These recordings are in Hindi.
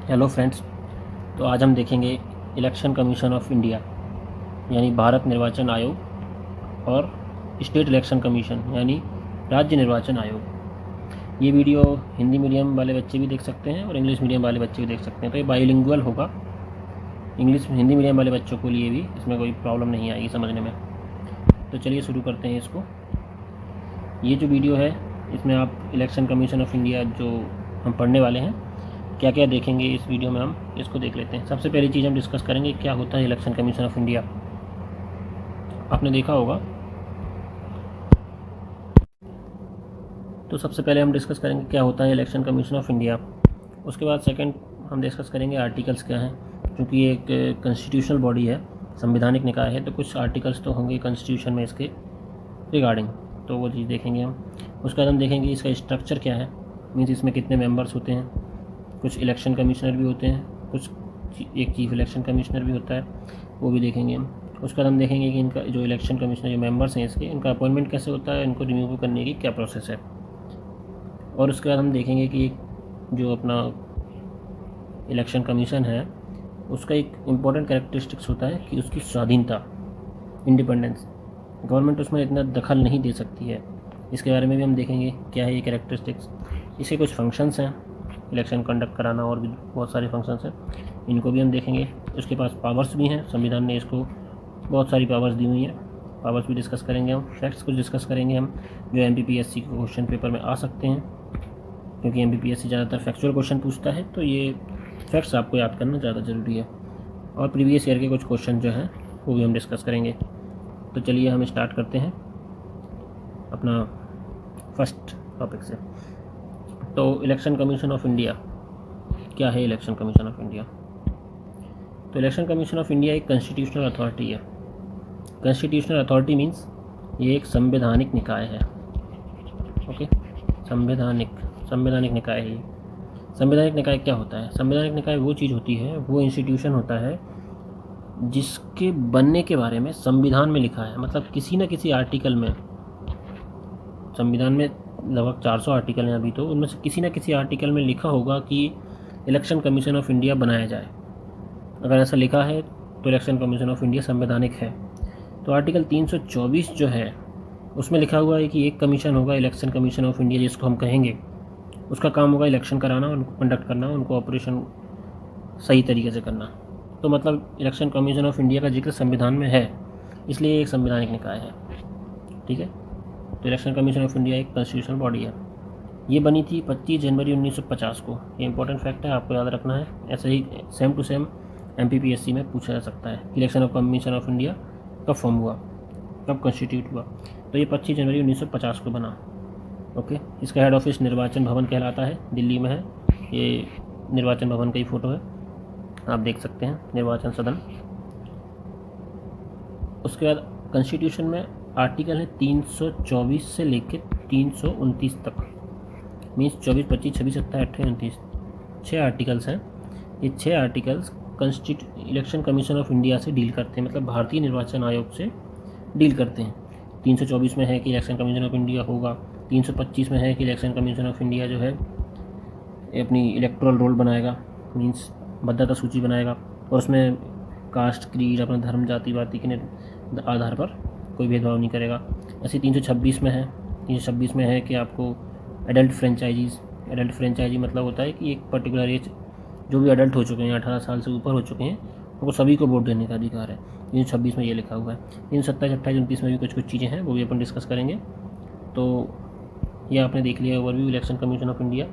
Hello friends. तो आज हम देखेंगे इलेक्शन कमीशन ऑफ इंडिया यानी भारत निर्वाचन आयोग और स्टेट इलेक्शन कमीशन यानी राज्य निर्वाचन आयोग। ये वीडियो हिंदी मीडियम वाले बच्चे भी देख सकते हैं और इंग्लिश मीडियम वाले बच्चे भी देख सकते हैं। तो ये बाइलिंगुअल होगा, इंग्लिश हिंदी मीडियम वाले बच्चों के लिए भी इसमें कोई प्रॉब्लम नहीं आएगी समझने में। तो चलिए शुरू करते हैं इसको। ये जो वीडियो है इसमें आप इलेक्शन कमीशन ऑफ इंडिया जो हम पढ़ने वाले हैं क्या क्या देखेंगे इस वीडियो में, हम इसको देख लेते हैं। सबसे पहली चीज़ हम डिस्कस करेंगे क्या होता है इलेक्शन कमीशन ऑफ इंडिया। आपने देखा होगा, तो सबसे पहले हम डिस्कस करेंगे क्या होता है इलेक्शन कमीशन ऑफ इंडिया। उसके बाद सेकंड हम डिस्कस करेंगे आर्टिकल्स क्या हैं, क्योंकि ये एक कॉन्स्टिट्यूशनल बॉडी है, संवैधानिक निकाय है, तो कुछ आर्टिकल्स तो होंगे कॉन्स्टिट्यूशन में इसके रिगार्डिंग, तो वो चीज़ देखेंगे हम। उसके बाद हम देखेंगे इसका स्ट्रक्चर क्या है, मीन्स इसमें कितने मेंबर्स होते हैं, कुछ इलेक्शन कमिश्नर भी होते हैं, कुछ एक चीफ इलेक्शन कमिश्नर भी होता है, वो भी देखेंगे हम। उसके बाद हम देखेंगे कि इनका जो इलेक्शन कमिश्नर जो मेंबर्स हैं इसके, इनका अपॉइंटमेंट कैसे होता है, इनको रिमूव करने की क्या प्रोसेस है। और उसके बाद हम देखेंगे कि जो अपना इलेक्शन कमीशन है उसका एक इम्पॉर्टेंट कैरेक्टरिस्टिक्स होता है कि उसकी स्वाधीनता, इंडिपेंडेंस, गवर्नमेंट उसमें इतना दखल नहीं दे सकती है। इसके बारे में भी हम देखेंगे क्या है ये कैरेक्टरिस्टिक्स। इसके कुछ फंक्शंस हैं, इलेक्शन कंडक्ट कराना और भी बहुत सारे फंक्शंस हैं, इनको भी हम देखेंगे। उसके पास पावर्स भी हैं, संविधान ने इसको बहुत सारी पावर्स दी हुई हैं, पावर्स भी डिस्कस करेंगे हम। फैक्ट्स कुछ डिस्कस करेंगे हम जो MPPSC के क्वेश्चन पेपर में आ सकते हैं, क्योंकि MPPSC ज़्यादातर फैक्चुअल क्वेश्चन पूछता है, तो ये फैक्ट्स आपको याद करना ज़्यादा ज़रूरी है। और प्रीवियस ईयर के कुछ क्वेश्चन जो हैं वो भी हम डिस्कस करेंगे। तो चलिए हम स्टार्ट करते हैं अपना फर्स्ट टॉपिक से। तो इलेक्शन कमीशन ऑफ इंडिया क्या है। इलेक्शन कमीशन ऑफ इंडिया, तो इलेक्शन कमीशन ऑफ इंडिया एक कॉन्स्टिट्यूशनल अथॉरिटी है। कॉन्स्टिट्यूशनल अथॉरिटी मीन्स ये एक संवैधानिक निकाय है। ओके, संवैधानिक निकाय है ये। संवैधानिक निकाय क्या होता है। संवैधानिक निकाय वो चीज़ होती है, वो इंस्टीट्यूशन होता है जिसके बनने के बारे में संविधान में लिखा है। मतलब किसी न किसी आर्टिकल में, संविधान में लगभग 400 आर्टिकल हैं अभी, तो उनमें से किसी न किसी आर्टिकल में लिखा होगा कि इलेक्शन कमीशन ऑफ इंडिया बनाया जाए। अगर ऐसा लिखा है तो इलेक्शन कमीशन ऑफ इंडिया संवैधानिक है। तो आर्टिकल 324 जो है उसमें लिखा हुआ है कि एक कमीशन होगा, इलेक्शन कमीशन ऑफ इंडिया जिसको हम कहेंगे, उसका काम होगा इलेक्शन कराना, उनको कंडक्ट करना, उनको ऑपरेशन सही तरीके से करना। तो मतलब इलेक्शन कमीशन ऑफ इंडिया का जिक्र संविधान में है, इसलिए एक संवैधानिक निकाय है। ठीक है, तो इलेक्शन कमीशन ऑफ इंडिया एक कॉन्स्टिट्यूशनल बॉडी है। ये बनी थी 25 जनवरी 1950 को। ये इंपॉर्टेंट फैक्ट है, आपको याद रखना है। ऐसे ही सेम टू सेम MPPSC में पूछा जा सकता है कि इलेक्शन कमीशन ऑफ इंडिया कब फॉर्म हुआ, कब कॉन्स्टिट्यूट हुआ। तो ये 25 जनवरी 1950 को बना। ओके, इसका हेड ऑफिस निर्वाचन भवन कहलाता है, दिल्ली में है। ये निर्वाचन भवन का ही फ़ोटो है, आप देख सकते हैं, निर्वाचन सदन। उसके बाद कॉन्स्टिट्यूशन में आर्टिकल है 324 से लेकर 329 तक, मीन्स 24, 25, 26, 27, 28, 29, 6 आर्टिकल्स हैं। ये 6 articles election commission of India से डील करते हैं, मतलब भारतीय निर्वाचन आयोग से डील करते हैं। 324 में है कि इलेक्शन कमीशन ऑफ इंडिया होगा, 325 में है कि इलेक्शन कमीशन ऑफ इंडिया जो है अपनी इलेक्टोरल रोल बनाएगा, मीन्स मतदाता सूची बनाएगा, और उसमें कास्ट, क्रीड, अपना धर्म, जाति वाति के आधार पर कोई भेदभाव नहीं करेगा। ऐसे 326 में है, 326 में है कि आपको एडल्ट फ्रेंचाइजी मतलब होता है कि एक पर्टिकुलर एज, जो भी एडल्ट हो चुके हैं, 18 साल से ऊपर हो चुके हैं, उनको सभी को वोट देने का अधिकार है। 326 में ये लिखा हुआ है। 327, 28, 29 में भी कुछ चीज़ें हैं, वो भी अपन डिस्कस करेंगे। तो ये आपने देख लिया overview election commission of India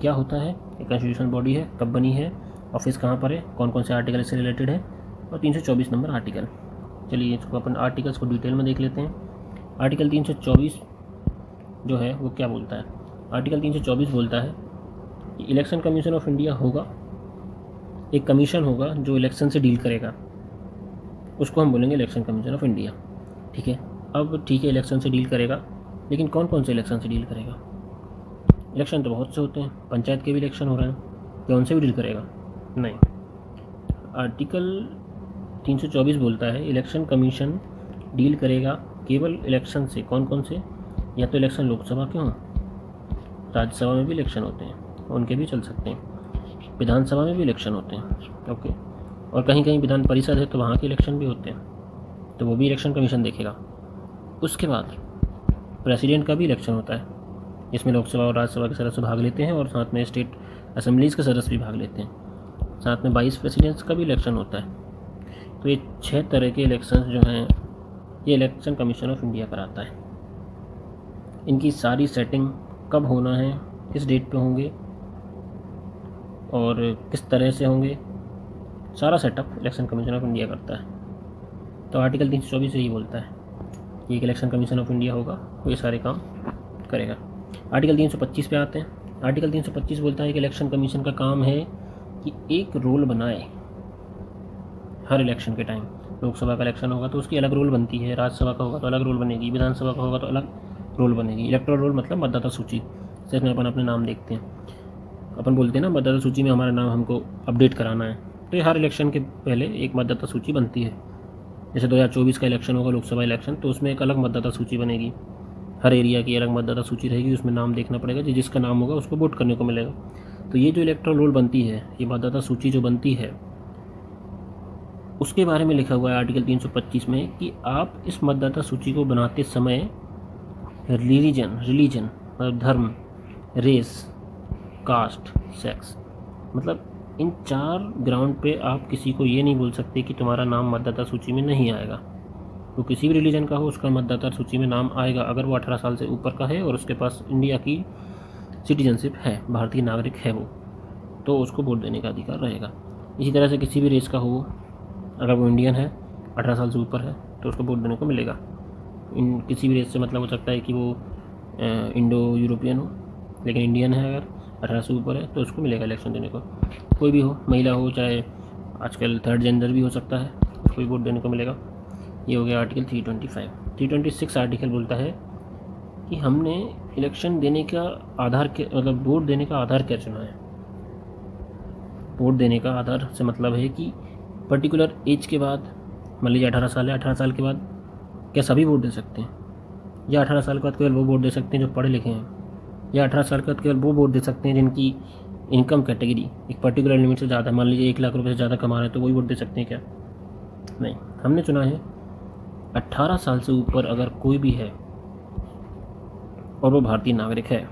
क्या होता है, एक कॉन्स्टिट्यूशनल बॉडी है, कब बनी है, ऑफिस कहाँ पर है, कौन कौन से आर्टिकल इससे रिलेटेड है, और 324 नंबर आर्टिकल। चलिए इसको अपन आर्टिकल्स को डिटेल में देख लेते हैं। आर्टिकल 324 जो है वो क्या बोलता है। आर्टिकल 324 बोलता है कि इलेक्शन कमीशन ऑफ इंडिया होगा, एक कमीशन होगा जो इलेक्शन से डील करेगा, उसको हम बोलेंगे इलेक्शन कमीशन ऑफ इंडिया। ठीक है, अब ठीक है, इलेक्शन से डील करेगा, लेकिन कौन कौन से इलेक्शन से डील करेगा। इलेक्शन तो बहुत से होते हैं, पंचायत के भी इलेक्शन हो रहे हैं, क्या उनसे भी डील करेगा? नहीं। आर्टिकल 324 बोलता है इलेक्शन कमीशन डील करेगा केवल इलेक्शन से। कौन कौन से? या तो इलेक्शन लोकसभा के हों, राज्यसभा में भी इलेक्शन होते हैं, उनके भी चल सकते हैं। विधानसभा में भी इलेक्शन होते हैं। ओके, और कहीं कहीं विधान परिषद है तो वहाँ के इलेक्शन भी होते हैं, तो वो भी इलेक्शन कमीशन देखेगा। उसके बाद प्रेसिडेंट का भी इलेक्शन होता है, जिसमें लोकसभा और राज्यसभा के सदस्य भाग लेते हैं और साथ में स्टेट असेंबलीज़ के सदस्य भी भाग लेते हैं। साथ में वाइस प्रेसिडेंट्स का भी इलेक्शन होता है। तो ये 6 तरह के इलेक्शन जो हैं ये इलेक्शन कमीशन ऑफ इंडिया कराता है। इनकी सारी सेटिंग कब होना है, किस डेट पे होंगे और किस तरह से होंगे, सारा setup election commission of India करता है। तो आर्टिकल 324 यही बोलता है कि एक इलेक्शन कमीशन ऑफ इंडिया होगा, वो ये सारे काम करेगा। आर्टिकल 325 पे आते हैं। आर्टिकल 325 बोलता है कि इलेक्शन कमीशन का काम है कि एक रोल बनाए हर इलेक्शन के टाइम। लोकसभा का इलेक्शन होगा तो उसकी अलग रोल बनती है, राज्यसभा का होगा तो अलग रोल बनेगी, विधानसभा का होगा तो अलग रोल बनेगी। इलेक्टोरल रोल मतलब मतदाता सूची, जिसमें अपन अपने नाम देखते हैं, अपन बोलते हैं ना मतदाता सूची में हमारा नाम हमको अपडेट कराना है, तो ये हर इलेक्शन के पहले एक मतदाता सूची बनती है। जैसे 2024 का इलेक्शन होगा लोकसभा इलेक्शन, तो उसमें एक अलग मतदाता सूची बनेगी, हर एरिया की अलग मतदाता सूची रहेगी, उसमें नाम देखना पड़ेगा, जिसका नाम होगा उसको वोट करने को मिलेगा। तो ये जो इलेक्टोरल रोल बनती है, ये मतदाता सूची जो बनती है, उसके बारे में लिखा हुआ है आर्टिकल 325 में कि आप इस मतदाता सूची को बनाते समय रिलीजन मतलब धर्म, रेस, कास्ट, सेक्स, मतलब इन 4 ग्राउंड पे आप किसी को ये नहीं बोल सकते कि तुम्हारा नाम मतदाता सूची में नहीं आएगा। तो किसी भी रिलीजन का हो उसका मतदाता सूची में नाम आएगा अगर वो 18 साल से ऊपर का है और उसके पास इंडिया की सिटीजनशिप है, भारतीय नागरिक है वो, तो उसको वोट देने का अधिकार रहेगा। इसी तरह से किसी भी रेस का हो, अगर वो इंडियन है, 18 साल से ऊपर है, तो उसको वोट देने को मिलेगा। इन किसी भी रेस से मतलब हो सकता है कि वो इंडो यूरोपियन हो, लेकिन इंडियन है, अगर 18 से ऊपर है तो उसको मिलेगा इलेक्शन देने को। कोई भी हो, महिला हो, चाहे आजकल थर्ड जेंडर भी हो सकता है, उसको भी वोट देने को मिलेगा। ये हो गया आर्टिकल 325। 326 आर्टिकल बोलता है कि हमने इलेक्शन देने का आधार मतलब वोट देने का आधार क्या चुना है। वोट देने का आधार से मतलब है कि पर्टिकुलर एज के बाद, मान लीजिए 18 साल है, 18 साल के बाद क्या सभी वोट दे सकते हैं, या 18 साल के बाद केवल वो वोट दे सकते हैं जो पढ़े लिखे हैं, या 18 साल के बाद केवल वो वोट दे सकते हैं जिनकी इनकम कैटेगरी एक पर्टिकुलर लिमिट से ज़्यादा, मान लीजिए 1 लाख रुपये से ज़्यादा कमा रहे हैं तो वही वोट दे सकते हैं क्या? नहीं, हमने चुना है 18 साल से ऊपर अगर कोई भी है और वो भारतीय नागरिक है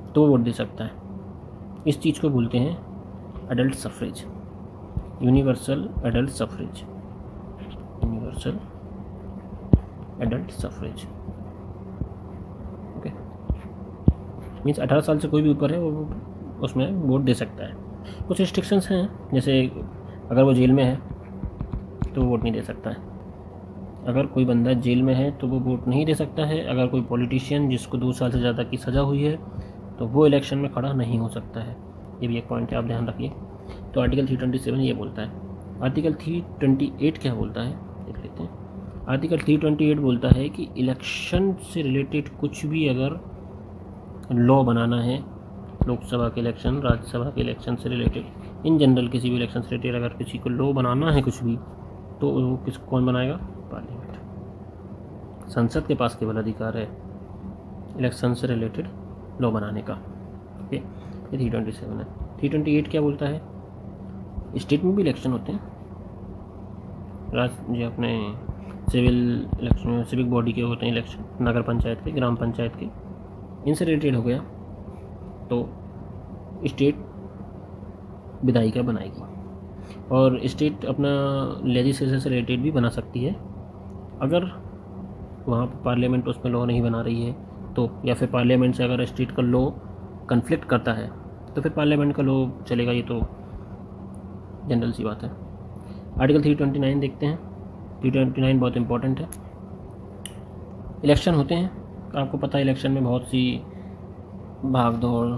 तो वो वोट दे सकता है। इस चीज़ को बोलते हैं adult suffrage, universal adult suffrage, universal adult suffrage. Okay, means 18 साल से कोई भी ऊपर है वो उसमें वोट दे सकता है। कुछ रिस्ट्रिक्शंस हैं, जैसे अगर वो जेल में है तो वो वोट नहीं दे सकता है, अगर कोई बंदा जेल में है तो वो वोट नहीं दे सकता है, अगर कोई पॉलिटिशियन जिसको 2 साल से ज़्यादा की सज़ा हुई है तो वो इलेक्शन में खड़ा नहीं हो सकता है। ये भी एक पॉइंट है, आप ध्यान रखिए। तो आर्टिकल 327 ये बोलता है। आर्टिकल 328 क्या बोलता है देख लेते हैं। आर्टिकल 328 बोलता है कि इलेक्शन से रिलेटेड कुछ भी अगर लॉ बनाना है, लोकसभा के इलेक्शन, राज्यसभा के इलेक्शन से रिलेटेड, इन जनरल किसी भी इलेक्शन से रिलेटेड अगर किसी को लॉ बनाना है कुछ भी, तो वो कौन बनाएगा? पार्लियामेंट। संसद के पास केवल अधिकार है इलेक्शन से रिलेटेड लॉ बनाने का। ओके, ये 327 है। 328 क्या बोलता है? स्टेट में भी इलेक्शन होते हैं, राज्य जो अपने सिविल इलेक्शन, सिविक बॉडी के होते हैं इलेक्शन, नगर पंचायत के, ग्राम पंचायत के, इनसे रिलेटेड हो गया तो स्टेट विधायिका बनाएगी, और स्टेट अपना लेजिस्लेचर से रिलेटेड भी बना सकती है अगर वहाँ पर पार्लियामेंट उसमें लॉ नहीं बना रही है तो, या फिर पार्लियामेंट से अगर स्टेट का लॉ कन्फ्लिक्ट करता है तो फिर पार्लियामेंट का लॉ चलेगा। ये तो जनरल सी बात है। आर्टिकल 329 देखते हैं। 329 बहुत इंपॉर्टेंट है। इलेक्शन होते हैं, आपको पता है इलेक्शन में बहुत सी भाग दौड़,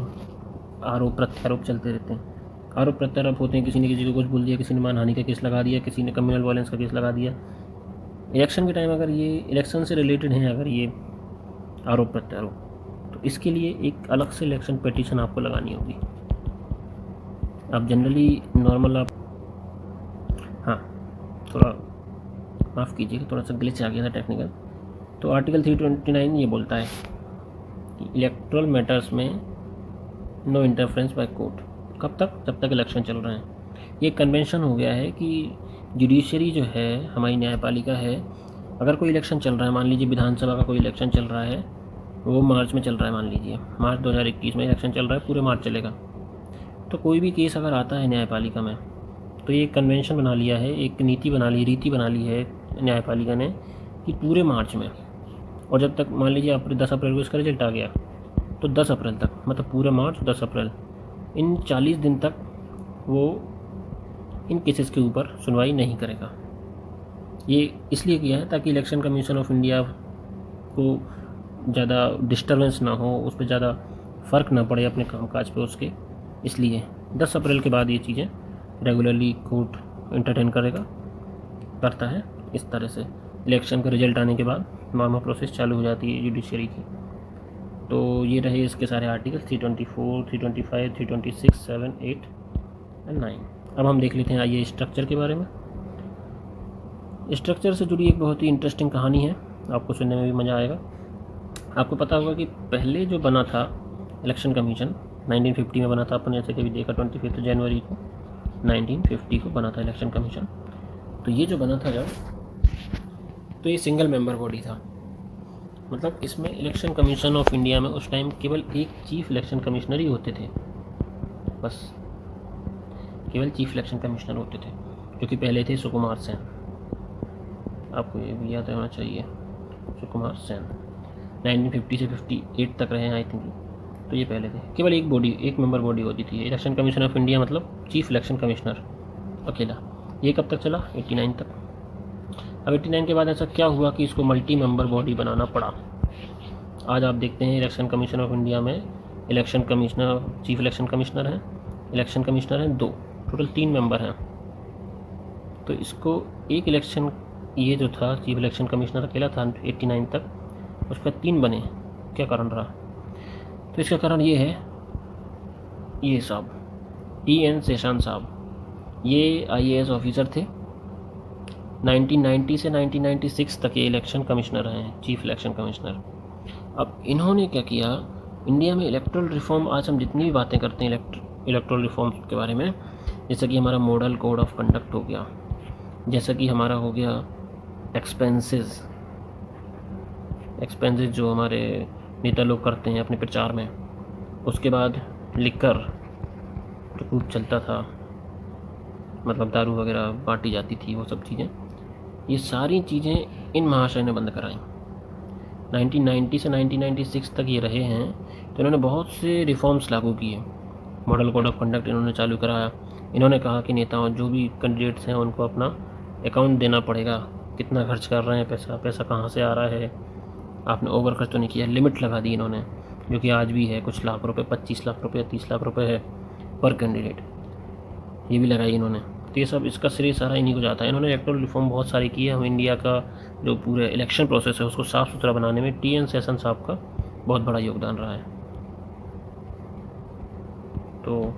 आरोप प्रत्यारोप चलते रहते हैं। आरोप प्रत्यारोप होते हैं, किसी ने किसी को कुछ बोल दिया, किसी ने मानहानि का केस लगा दिया, किसी ने कम्युनल वायलेंस का केस लगा दिया। इलेक्शन के टाइम अगर ये इलेक्शन से रिलेटेड हैं, अगर ये आरोप प्रत्यारोप, तो इसके लिए एक अलग से इलेक्शन पिटीशन आपको लगानी होगी। आप जनरली नॉर्मल आप, हाँ थोड़ा माफ़ कीजिएगा, थोड़ा सा ग्लिच आ गया था टेक्निकल। तो आर्टिकल 329 ये बोलता है कि इलेक्टोरल मैटर्स में नो इंटरफेरेंस बाय कोर्ट। कब तक? जब तक इलेक्शन चल रहे हैं। ये कन्वेंशन हो गया है कि जुडिशरी जो है, हमारी न्यायपालिका है, अगर कोई इलेक्शन चल रहा है, मान लीजिए विधानसभा का कोई इलेक्शन चल रहा है, वो मार्च में चल रहा है, मान लीजिए मार्च 2021 में इलेक्शन चल रहा है, पूरे मार्च चलेगा, तो कोई भी केस अगर आता है न्यायपालिका में, तो ये कन्वेंशन बना लिया है, एक नीति बना ली, रीति बना ली है न्यायपालिका ने कि पूरे मार्च में, और जब तक मान लीजिए 10 अप्रैल को इसका रिजल्ट आ गया, तो 10 अप्रैल तक, मतलब पूरे मार्च 10 अप्रैल, इन 40 दिन तक वो इन केसेस के ऊपर सुनवाई नहीं करेगा। ये इसलिए किया है ताकि इलेक्शन कमीशन ऑफ इंडिया को ज़्यादा डिस्टर्बेंस ना हो, उस पर ज़्यादा फ़र्क ना पड़े अपने कामकाज पे उसके, इसलिए 10 अप्रैल के बाद ये चीज़ें रेगुलरली कोर्ट एंटरटेन करता है। इस तरह से इलेक्शन का रिजल्ट आने के बाद नॉर्मल प्रोसेस चालू हो जाती है जुडिशरी की। तो ये रहे इसके सारे आर्टिकल 324, 325, 326, 7, 8 एंड 9। अब हम देख लेते हैं आइए स्ट्रक्चर के बारे में। स्ट्रक्चर से जुड़ी एक बहुत ही इंटरेस्टिंग कहानी है, आपको सुनने में भी मज़ा आएगा। आपको पता होगा कि पहले जो बना था इलेक्शन कमीशन 1950 में बना था, अपन जैसे कभी देखा 25 जनवरी को 1950 को बना था इलेक्शन कमीशन। तो ये जो बना था जब, तो ये सिंगल मेंबर बॉडी था, मतलब इसमें इलेक्शन कमीशन ऑफ इंडिया में उस टाइम केवल एक चीफ इलेक्शन कमिश्नर ही होते थे, बस केवल चीफ इलेक्शन कमिश्नर होते थे, जो कि पहले थे सुकुमार सेन। आपको ये भी याद होना चाहिए, सुकुमार सेन 1950 से 58 तक रहे हैं आई थिंक। तो ये पहले थे, केवल एक मेंबर बॉडी होती थी इलेक्शन कमीशन ऑफ इंडिया, मतलब चीफ इलेक्शन कमिश्नर अकेला। ये कब तक चला? 89 तक। अब 89 के बाद ऐसा क्या हुआ कि इसको मल्टी मेंबर बॉडी बनाना पड़ा। आज आप देखते हैं इलेक्शन कमीशन ऑफ इंडिया में election commissioner, chief election commissioner हैं, इलेक्शन कमिश्नर हैं 2, टोटल 3 मेंबर हैं। तो इसको एक इलेक्शन, ये जो था चीफ इलेक्शन कमिश्नर अकेला था 89 तक, उस पर 3 बने। क्या कारण रहा? तो इसका कारण ये है, ये साहब TN शेषान साहब, ये IAS ऑफिसर थे, 1990 से 1996 तक ये इलेक्शन कमिश्नर हैं, चीफ इलेक्शन कमिश्नर। अब इन्होंने क्या किया, इंडिया में इलेक्ट्रल रिफॉर्म, आज हम जितनी भी बातें करते हैं इलेक्ट्रल रिफॉर्म के बारे में, जैसा कि हमारा मॉडल कोड ऑफ कंडक्ट हो गया, जैसा कि हमारा हो गया एक्सपेंसेस जो हमारे नेता लोग करते हैं अपने प्रचार में, उसके बाद लिकर जो खूब चलता था, मतलब दारू वगैरह बांटी जाती थी, वो सब चीज़ें, ये सारी चीज़ें इन महाशय ने बंद कराई। 1990 से 1996 तक ये रहे हैं, तो इन्होंने बहुत से रिफॉर्म्स लागू किए। मॉडल कोड ऑफ कंडक्ट इन्होंने चालू कराया। इन्होंने कहा कि नेताओं, जो भी कैंडिडेट्स हैं, उनको अपना अकाउंट देना पड़ेगा, कितना खर्च कर रहे हैं, पैसा कहाँ से आ रहा है, आपने ओवर खर्च तो नहीं किया। लिमिट लगा दी इन्होंने, जो कि आज भी है, कुछ लाख रुपए, 25 लाख रुपए, 30 लाख रुपए है पर कैंडिडेट, ये भी लगाई इन्होंने। तो ये सब, इसका श्रेय सारा इन्हीं को जाता है। इन्होंने इलेक्ट्रल रिफॉर्म बहुत सारी की है। हम इंडिया का जो पूरे इलेक्शन प्रोसेस है उसको साफ़ सुथरा बनाने में TN शेषन साहब का बहुत बड़ा योगदान रहा है। तो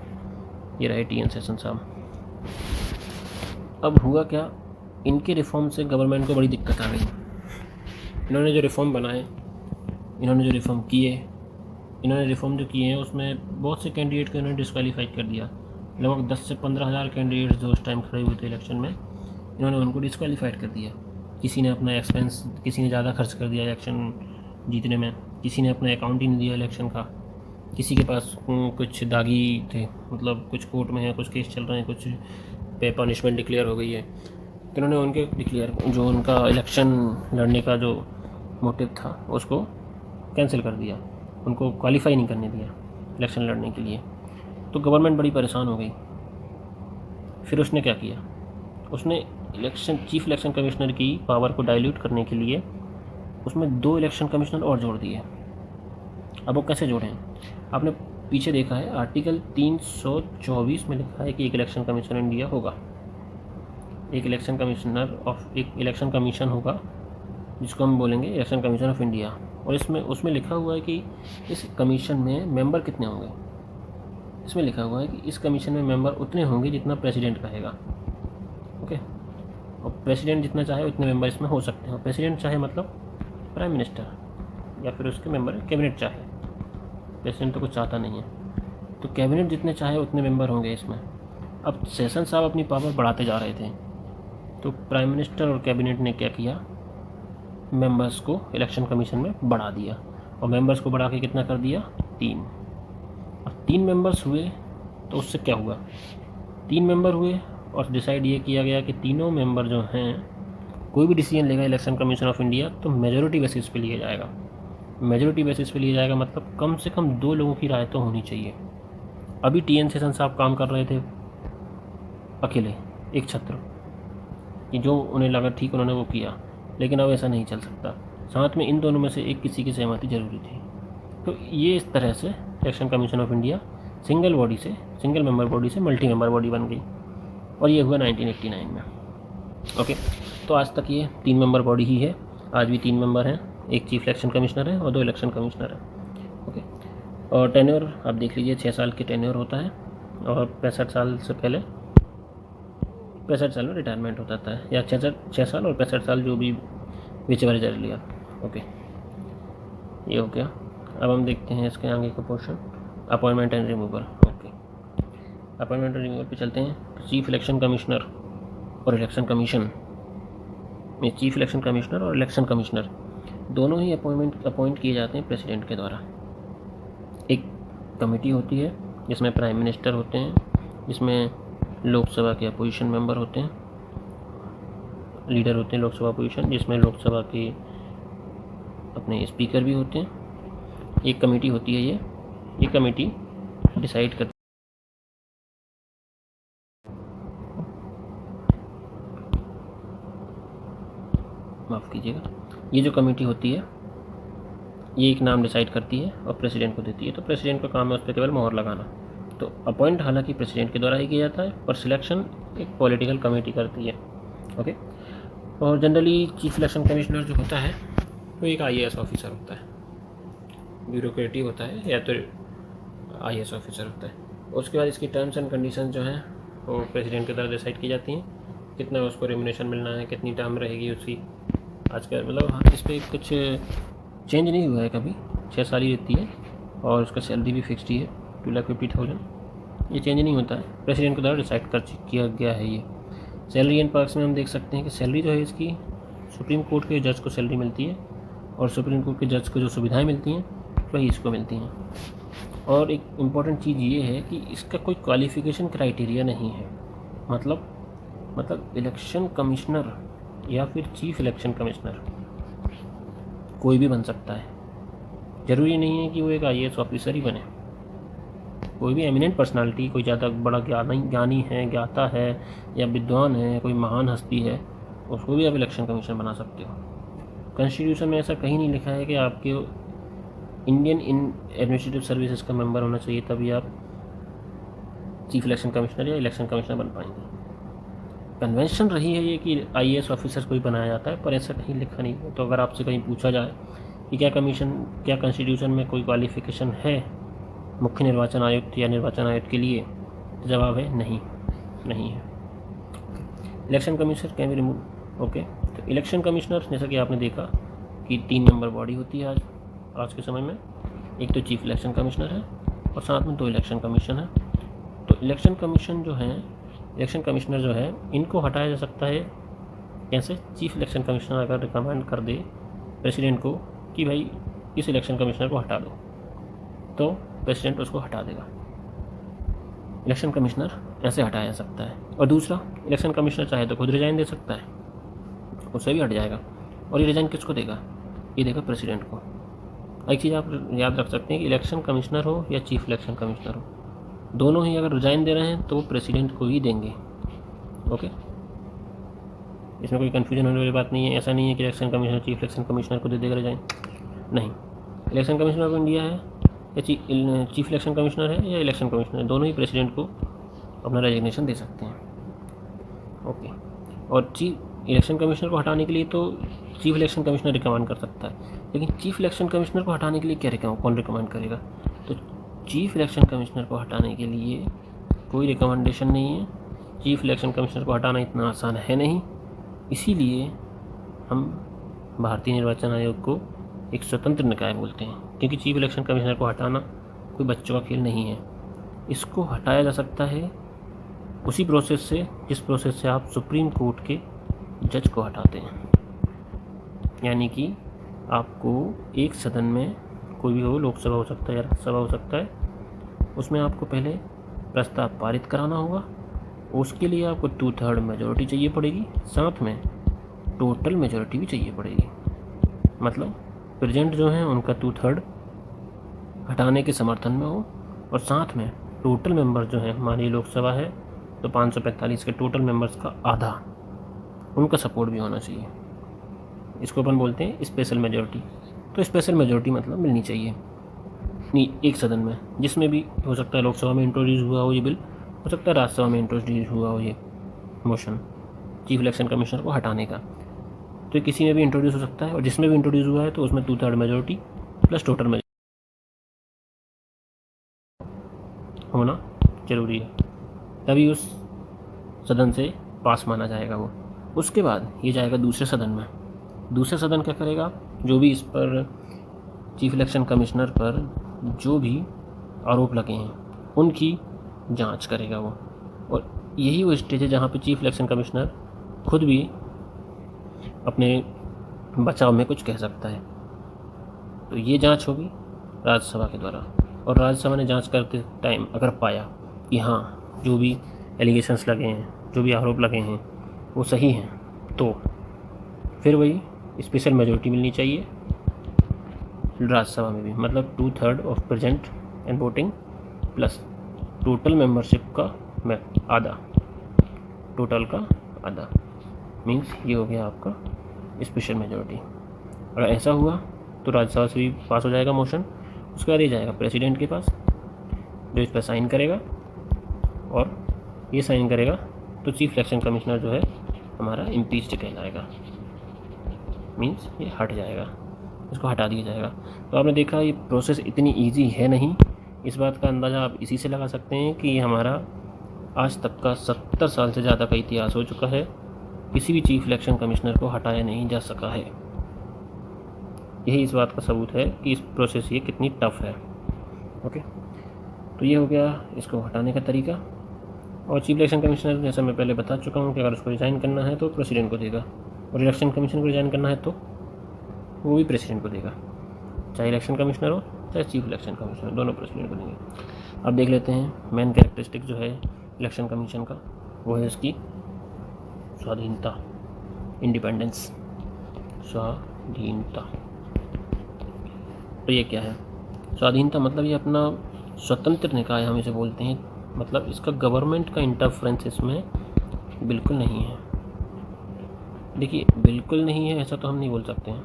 ये रहे TN शेषन साहब। अब हुआ क्या, इनके रिफॉर्म से गवर्नमेंट को बड़ी दिक्कत आ गई। इन्होंने जो रिफॉर्म बनाए, इन्होंने जो रिफॉर्म किए, इन्होंने रिफॉर्म जो किए हैं उसमें बहुत से कैंडिडेट को इन्होंने डिस्क्वालीफाई कर दिया। लगभग 10 से 15 हज़ार कैंडिडेट्स जो उस टाइम खड़े हुए थे इलेक्शन में, इन्होंने उनको डिस्क्वालीफाइड कर दिया। किसी ने अपना एक्सपेंस, किसी ने ज़्यादा खर्च कर दिया इलेक्शन जीतने में, किसी ने अपना अकाउंट ही नहीं दिया इलेक्शन का, किसी के पास कुछ दागी थे, मतलब कुछ कोर्ट में है, कुछ केस चल रहे हैं, कुछ पे पनिशमेंट डिक्लेयर हो गई है, तो इन्होंने उनके जो उनका इलेक्शन लड़ने का जो मोटिव था उसको कैंसिल कर दिया, उनको क्वालिफाई नहीं करने दिया इलेक्शन लड़ने के लिए। तो गवर्नमेंट बड़ी परेशान हो गई। फिर उसने क्या किया, उसने चीफ इलेक्शन कमिश्नर की पावर को डाइल्यूट करने के लिए उसमें 2 इलेक्शन कमिश्नर और जोड़ दिए। अब वो कैसे जोड़े हैं, आपने पीछे देखा है आर्टिकल 324 में लिखा है कि एक इलेक्शन कमिश्नर इंडिया होगा, एक इलेक्शन कमीशन होगा, जिसको हम बोलेंगे इलेक्शन कमीशन ऑफ इंडिया। और उसमें लिखा हुआ है कि इस कमीशन में मेंबर कितने होंगे। इसमें लिखा हुआ है कि इस कमीशन में मेंबर उतने होंगे जितना प्रेसिडेंट कहेगा, ओके। और प्रेसिडेंट जितना चाहे उतने मेंबर इसमें हो सकते हैं। प्रेसिडेंट चाहे मतलब प्राइम मिनिस्टर, या फिर उसके मेंबर कैबिनेट चाहे, प्रेसिडेंट तो कुछ चाहता नहीं है। तो कैबिनेट जितने चाहे उतने मेंबर होंगे इसमें। अब सेशन साहब अपनी पावर बढ़ाते जा रहे थे, तो प्राइम मिनिस्टर और कैबिनेट ने क्या किया, मेंबर्स को इलेक्शन कमीशन में बढ़ा दिया, और मेंबर्स को बढ़ा के कितना कर दिया, 3। अब 3 मेंबर्स हुए तो उससे क्या हुआ, 3 मेंबर हुए और डिसाइड ये किया गया कि तीनों मेंबर जो हैं, कोई भी डिसीजन लेगा इलेक्शन कमीशन ऑफ इंडिया तो मेजोरिटी बेसिस पे लिया जाएगा। मेजोरिटी बेसिस पे लिया जाएगा मतलब कम से कम 2 लोगों की राय तो होनी चाहिए। अभी TN सेशन साहब काम कर रहे थे अकेले, एक छत्र, कि जो उन्हें लगा ठीक उन्होंने वो किया, लेकिन अब ऐसा नहीं चल सकता, साथ में इन दोनों में से एक किसी की सहमति जरूरी थी। तो ये इस तरह से election commission of India single member body से मल्टी मेंबर बॉडी बन गई, और ये हुआ 1989 में। ओके, तो आज तक ये 3 मेंबर बॉडी ही है, आज भी 3 मेंबर हैं, एक चीफ इलेक्शन कमिश्नर है और 2 इलेक्शन कमिश्नर हैं। ओके, और टेन्योर आप देख लीजिए, 6 साल की टेन्योर होता है, और 65 साल से पहले 65 साल में रिटायरमेंट हो जाता है, या 6 साल और 65 साल जो भी विचेवर चल लिया। ओके, ये हो गया। अब हम देखते हैं इसके आगे का portion, appointment and removal. Okay, appointment and removal पे चलते हैं। चीफ इलेक्शन कमिश्नर और इलेक्शन कमीशन में, चीफ इलेक्शन कमिश्नर और इलेक्शन कमिश्नर दोनों ही अपॉइंट किए जाते हैं प्रेसिडेंट के द्वारा। एक कमेटी होती है जिसमें प्राइम मिनिस्टर होते हैं, जिसमें लोकसभा के अपोजिशन मेंबर होते हैं, लीडर होते हैं लोकसभा अपोजिशन, जिसमें लोकसभा के अपने स्पीकर भी होते हैं। एक कमेटी होती है ये कमेटी डिसाइड करती, माफ़ कीजिएगा, ये जो कमेटी होती है ये एक नाम डिसाइड करती है और प्रेसिडेंट को देती है। तो प्रेसिडेंट का काम है उस पर केवल मोहर लगाना। तो अपॉइंट हालांकि प्रेसिडेंट के द्वारा ही किया जाता है, पर सिलेक्शन एक पॉलिटिकल कमेटी करती है। ओके, और जनरली चीफ इलेक्शन कमिश्नर जो होता है वो एक IAS ऑफिसर होता है, ब्यूरोक्रेटी होता है, या तो IAS ऑफिसर होता है। उसके बाद इसकी टर्म्स एंड कंडीशन जो हैं वो प्रेसिडेंट के द्वारा डिसाइड की जाती हैं, कितना उसको रेम्युनेशन मिलना है, कितनी टर्म रहेगी उसकी। आजकल मतलब हाँ, इस पर कुछ चेंज नहीं हुआ है कभी, 6 साल ही रहती है, और उसका सैलरी भी फिक्स्ड ही है, 2,50,000। ये चेंज नहीं होता है, प्रेसिडेंट के द्वारा डिसाइड कर किया गया है ये। सैलरी एंड पर्क्स में हम देख सकते हैं कि सैलरी जो है इसकी, सुप्रीम कोर्ट के जज को सैलरी मिलती है, और सुप्रीम कोर्ट के जज को जो सुविधाएं मिलती हैं वही इसको मिलती हैं। और एक इम्पॉर्टेंट चीज़ ये है कि इसका कोई क्वालिफ़िकेशन क्राइटेरिया नहीं है, मतलब इलेक्शन कमिश्नर या फिर चीफ इलेक्शन कमिश्नर कोई भी बन सकता है, ज़रूरी नहीं है कि वो एक IAS ऑफिसर ही बने। कोई भी एमिनेंट पर्सनालिटी, कोई ज़्यादा बड़ा ज्ञानी है, ज्ञाता है, या विद्वान है, कोई महान हस्ती है, उसको भी आप इलेक्शन कमीशन बना सकते हो। कॉन्स्टिट्यूशन में ऐसा कहीं नहीं लिखा है कि आपके इंडियन एडमिनिस्ट्रेटिव सर्विसेज का मेंबर होना चाहिए तभी आप चीफ इलेक्शन कमिश्नर या इलेक्शन कमिश्नर बन पाएंगे। कन्वेंशन रही है ये कि IAS ऑफिसर को ही बनाया जाता है, पर ऐसा कहीं लिखा नहीं है। तो अगर आपसे कहीं पूछा जाए कि क्या कॉन्स्टिट्यूशन में कोई क्वालिफ़िकेशन है मुख्य निर्वाचन आयुक्त या निर्वाचन आयुक्त के लिए, तो जवाब है नहीं है। Election commissioner can be remove. Okay, तो इलेक्शन कमिश्नर जैसा कि आपने देखा कि 3 मेंबर बॉडी होती है आज के समय में। एक तो चीफ इलेक्शन कमिश्नर है और साथ में 2 इलेक्शन कमीशन है। तो इलेक्शन कमिश्नर जो है इनको हटाया जा सकता है कैसे, चीफ इलेक्शन कमिश्नर अगर रिकमेंड कर दे प्रेसिडेंट को कि भाई इस इलेक्शन कमिश्नर को हटा दो, तो प्रेसिडेंट उसको हटा देगा। इलेक्शन कमिश्नर ऐसे हटाया जा सकता है। और दूसरा, इलेक्शन कमिश्नर चाहे तो खुद रिजाइन दे सकता है, उससे भी हट जाएगा। और ये रिजाइन किसको देगा, ये देगा प्रेसिडेंट को। एक चीज़ आप याद रख सकते हैं कि इलेक्शन कमिश्नर हो या चीफ इलेक्शन कमिश्नर हो, दोनों ही अगर रिजाइन दे रहे हैं तो वो प्रेसिडेंट को ही देंगे। ओके, इसमें कोई कन्फ्यूजन होने वाली बात नहीं है। ऐसा नहीं है कि election commissioner chief election commissioner को दे देगा रिजाइन, नहीं। इलेक्शन कमिश्नर ऑफ इंडिया है या चीफ इलेक्शन कमिश्नर है या इलेक्शन कमिश्नर है, दोनों ही प्रेसिडेंट को अपना रेजिग्नेशन दे सकते हैं। ओके, और चीफ इलेक्शन कमिश्नर को हटाने के लिए तो चीफ इलेक्शन कमिश्नर रिकमेंड कर सकता है, लेकिन चीफ इलेक्शन कमिश्नर को हटाने के लिए कौन रिकमेंड करेगा। तो चीफ इलेक्शन कमिश्नर को हटाने के लिए कोई रिकमेंडेशन नहीं है। चीफ इलेक्शन कमिश्नर को हटाना इतना आसान है नहीं, इसीलिए हम भारतीय निर्वाचन आयोग को एक स्वतंत्र निकाय बोलते हैं, क्योंकि चीफ इलेक्शन कमिश्नर को हटाना कोई बच्चों का खेल नहीं है। इसको हटाया जा सकता है उसी प्रोसेस से जिस प्रोसेस से आप सुप्रीम कोर्ट के जज को हटाते हैं। यानी कि आपको एक सदन में, कोई भी हो, लोकसभा हो सकता है या राज्यसभा हो सकता है, उसमें आपको पहले प्रस्ताव पारित कराना होगा। उसके लिए आपको 2/3 मेजॉरिटी चाहिए पड़ेगी, साथ में टोटल मेजॉरिटी भी चाहिए पड़ेगी। मतलब प्रेजेंट जो हैं उनका 2/3 हटाने के समर्थन में हो, और साथ में टोटल मेंबर्स जो हैं, हमारी लोकसभा है तो 545 के टोटल मेंबर्स का आधा, उनका सपोर्ट भी होना चाहिए। इसको अपन बोलते हैं स्पेशल मेजॉरिटी। तो स्पेशल मेजॉरिटी मतलब मिलनी चाहिए नहीं एक सदन में, जिसमें भी हो सकता है लोकसभा में इंट्रोड्यूस हुआ हो ये बिल, हो सकता है राज्यसभा में इंट्रोड्यूस हुआ हो ये मोशन चीफ इलेक्शन कमिश्नर को हटाने का। तो किसी में भी इंट्रोड्यूस हो सकता है, और जिसमें भी इंट्रोड्यूस हुआ है तो उसमें 2/3 मेजॉरिटी प्लस टोटल मेजॉरिटी होना जरूरी है, तभी उस सदन से पास माना जाएगा वो। उसके बाद ये जाएगा दूसरे सदन में। दूसरा सदन क्या करेगा, जो भी इस पर चीफ इलेक्शन कमिश्नर पर जो भी आरोप लगे हैं उनकी जांच करेगा वो। और यही वो स्टेज है जहाँ पे चीफ इलेक्शन कमिश्नर खुद भी अपने बचाव में कुछ कह सकता है। तो ये जांच होगी राज्यसभा के द्वारा, और राज्यसभा ने जांच करते टाइम अगर पाया कि हाँ जो भी एलिगेशंस लगे हैं, जो भी आरोप लगे हैं वो सही हैं, तो फिर वही स्पेशल मेजॉरिटी मिलनी चाहिए राज्यसभा में भी। मतलब 2/3 of present and voting plus total membership का आधा, टोटल का आधा, मीन्स ये हो गया आपका स्पेशल मेजॉरिटी। अगर ऐसा हुआ तो राज्यसभा से भी पास हो जाएगा मोशन। उसके बाद ये जाएगा प्रेसिडेंट के पास, जो इस पर साइन करेगा, और ये साइन करेगा तो चीफ इलेक्शन कमिश्नर जो है हमारा इम्पीच्ड कहलाएगा, मीन्स ये हट जाएगा, इसको हटा दिया जाएगा। तो आपने देखा ये प्रोसेस इतनी इजी है नहीं। इस बात का अंदाज़ा आप इसी से लगा सकते हैं कि हमारा आज तक का 70 साल से ज़्यादा का इतिहास हो चुका है, किसी भी चीफ इलेक्शन कमिश्नर को हटाया नहीं जा सका है। यही इस बात का सबूत है कि इस प्रोसेस ये कितनी टफ है। ओके, तो ये हो गया इसको हटाने का तरीका। और चीफ इलेक्शन कमिश्नर, जैसा मैं पहले बता चुका हूँ कि अगर उसको रिज़ाइन करना है तो प्रेसिडेंट को देगा, और इलेक्शन कमीशन को रिज़ाइन करना है तो वो भी प्रेसिडेंट को देगा। चाहे इलेक्शन कमिश्नर हो चाहे चीफ इलेक्शन कमिश्नर, दोनों प्रेसिडेंट को देंगे। अब देख लेते हैं मेन कैरेक्टरिस्टिक जो है इलेक्शन कमीशन का, वो है इसकी स्वाधीनता, इंडिपेंडेंस, स्वाधीनता। तो ये क्या है स्वाधीनता? मतलब ये अपना स्वतंत्र निकाय हम इसे बोलते हैं। मतलब इसका गवर्नमेंट का इंटरफ्रेंस इसमें बिल्कुल नहीं है। देखिए, बिल्कुल नहीं है ऐसा तो हम नहीं बोल सकते हैं,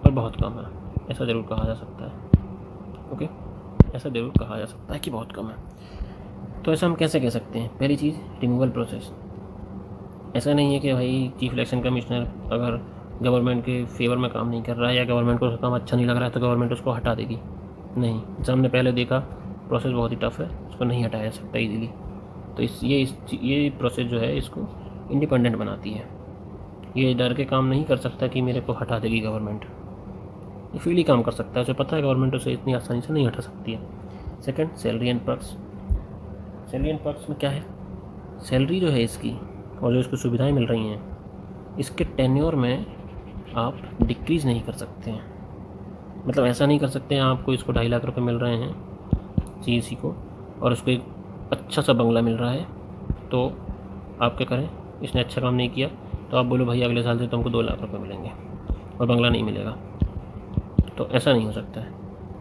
पर बहुत कम है ऐसा ज़रूर कहा जा सकता है। ओके, ऐसा ज़रूर कहा जा सकता है कि बहुत कम है। तो ऐसा हम कैसे कह सकते हैं? पहली चीज़, रिमूवल प्रोसेस। ऐसा नहीं है कि भाई चीफ इलेक्शन कमिश्नर अगर गवर्नमेंट के फेवर में काम नहीं कर रहा है या गवर्नमेंट को उसका काम अच्छा नहीं लग रहा है तो गवर्नमेंट उसको हटा देगी। नहीं, जैसा हमने पहले देखा प्रोसेस बहुत ही टफ है, उसको नहीं हटाया जा सकता इजीली। तो ये प्रोसेस जो है इसको इंडिपेंडेंट बनाती है। ये डर के काम नहीं कर सकता कि मेरे को हटा देगी गवर्नमेंट। ये फ्रीली काम कर सकता है, उसे पता है गवर्नमेंट उसे इतनी आसानी से नहीं हटा सकती है। Second, salary and perks. Salary and perks में क्या है? सैलरी जो है इसकी और जो इसको सुविधाएं मिल रही हैं, इसके टेन्योर में आप डिक्रीज़ नहीं कर सकते हैं। मतलब ऐसा नहीं कर सकते हैं आपको इसको 2.5 लाख रुपए मिल रहे हैं CEC को, और उसको एक अच्छा सा बंगला मिल रहा है, तो आप क्या करें? इसने अच्छा काम नहीं किया तो आप बोलो भाई अगले साल से तुमको 2 लाख रुपए मिलेंगे और बंगला नहीं मिलेगा। तो ऐसा नहीं हो सकता है।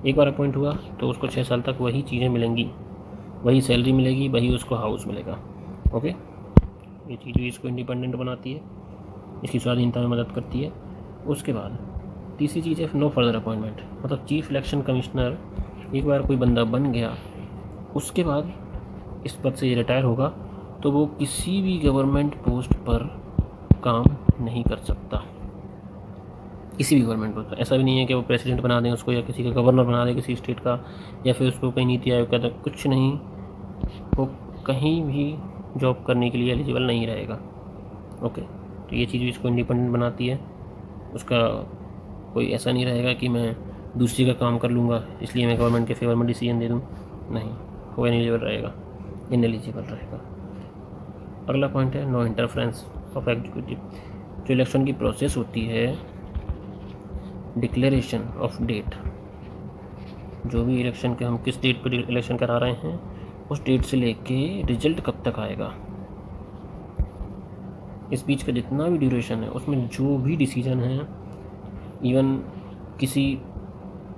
एक बार अपॉइंट हुआ तो उसको 6 साल तक वही चीज़ें मिलेंगी, वही सैलरी मिलेगी, वही उसको हाउस मिलेगा। ओके, ये चीज़ भी इसको इंडिपेंडेंट बनाती है, इसकी स्वाधीनता में मदद करती है। उसके बाद तीसरी चीज़ है नो फर्दर अपॉइंटमेंट। मतलब चीफ इलेक्शन कमिश्नर एक बार कोई बंदा बन गया, उसके बाद इस पद से रिटायर होगा तो वो किसी भी गवर्नमेंट पोस्ट पर काम नहीं कर सकता, किसी भी गवर्नमेंट पोस्ट पर। ऐसा भी नहीं है कि वो प्रेसिडेंट बना दें उसको, या किसी का गवर्नर बना दें किसी स्टेट का, या फिर उसको कहीं नीति आयोग का, कुछ नहीं, वो कहीं भी जॉब करने के लिए एलिजिबल नहीं रहेगा। ओके, तो ये चीज़ भी इसको इंडिपेंडेंट बनाती है। उसका कोई ऐसा नहीं रहेगा कि मैं दूसरी का काम कर लूँगा इसलिए मैं गवर्नमेंट के फेवर में डिसीजन दे दूँ। नहीं, वो इनएलिजिबल रहेगा, इनएलिजिबल रहेगा। अगला पॉइंट है नो इंटरफेरेंस ऑफ एग्जीक्यूटिव। जो इलेक्शन की प्रोसेस होती है, डिक्लेरेशन ऑफ डेट, जो भी इलेक्शन के हम किस डेट पर इलेक्शन करा रहे हैं, उस डेट से लेके रिजल्ट कब तक आएगा, इस बीच का जितना भी ड्यूरेशन है, उसमें जो भी डिसीजन है, इवन किसी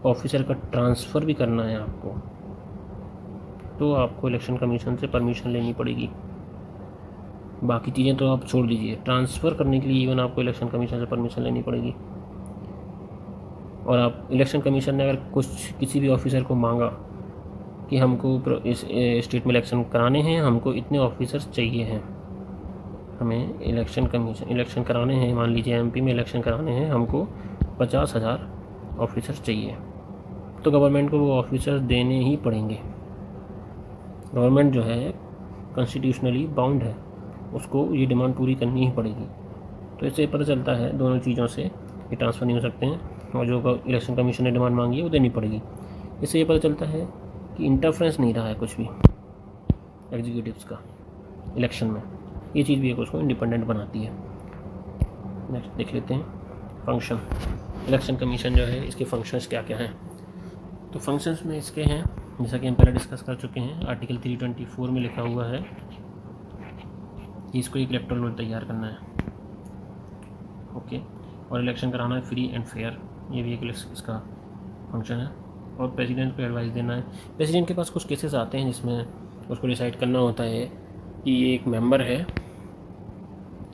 ऑफिसर का ट्रांसफ़र भी करना है आपको, तो आपको इलेक्शन कमीशन से परमिशन लेनी पड़ेगी। बाकी चीज़ें तो आप छोड़ दीजिए, ट्रांसफ़र करने के लिए इवन आपको इलेक्शन कमीशन से परमिशन लेनी पड़ेगी। और आप इलेक्शन कमीशन ने अगर किसी भी ऑफिसर को मांगा कि हमको इस स्टेट में इलेक्शन कराने हैं, हमको इतने ऑफिसर्स चाहिए हैं, हमें इलेक्शन कराने हैं, मान लीजिए एमपी में इलेक्शन कराने हैं, हमको 50,000 ऑफिसर्स चाहिए, तो गवर्नमेंट को वो ऑफिसर्स देने ही पड़ेंगे। गवर्नमेंट जो है कॉन्स्टिट्यूशनली बाउंड है, उसको ये डिमांड पूरी करनी ही पड़ेगी। तो इससे पता चलता है दोनों चीज़ों से ये ट्रांसफ़र नहीं हो सकते हैं, और जो इलेक्शन कमीशन ने डिमांड मांगी है वो देनी पड़ेगी। इससे ये पता चलता है कि इंटरफेरेंस नहीं रहा है कुछ भी एग्जीक्यूटिव्स का इलेक्शन में। ये चीज़ भी एक उसको इंडिपेंडेंट बनाती है। नेक्स्ट देख लेते हैं फंक्शन। इलेक्शन कमीशन जो है, इसके फंक्शंस क्या क्या हैं। तो फंक्शंस में इसके हैं, जैसा कि हम पहले डिस्कस कर चुके हैं, आर्टिकल 324 में लिखा हुआ है कि इसको एक इलेक्टोरल रोल तैयार करना है, ओके, और इलेक्शन कराना है फ्री एंड फेयर, ये भी एक इसका फंक्शन है। और प्रेसिडेंट को एडवाइस देना है। प्रेसिडेंट के पास कुछ केसेस आते हैं जिसमें उसको डिसाइड करना होता है कि ये एक मेंबर है,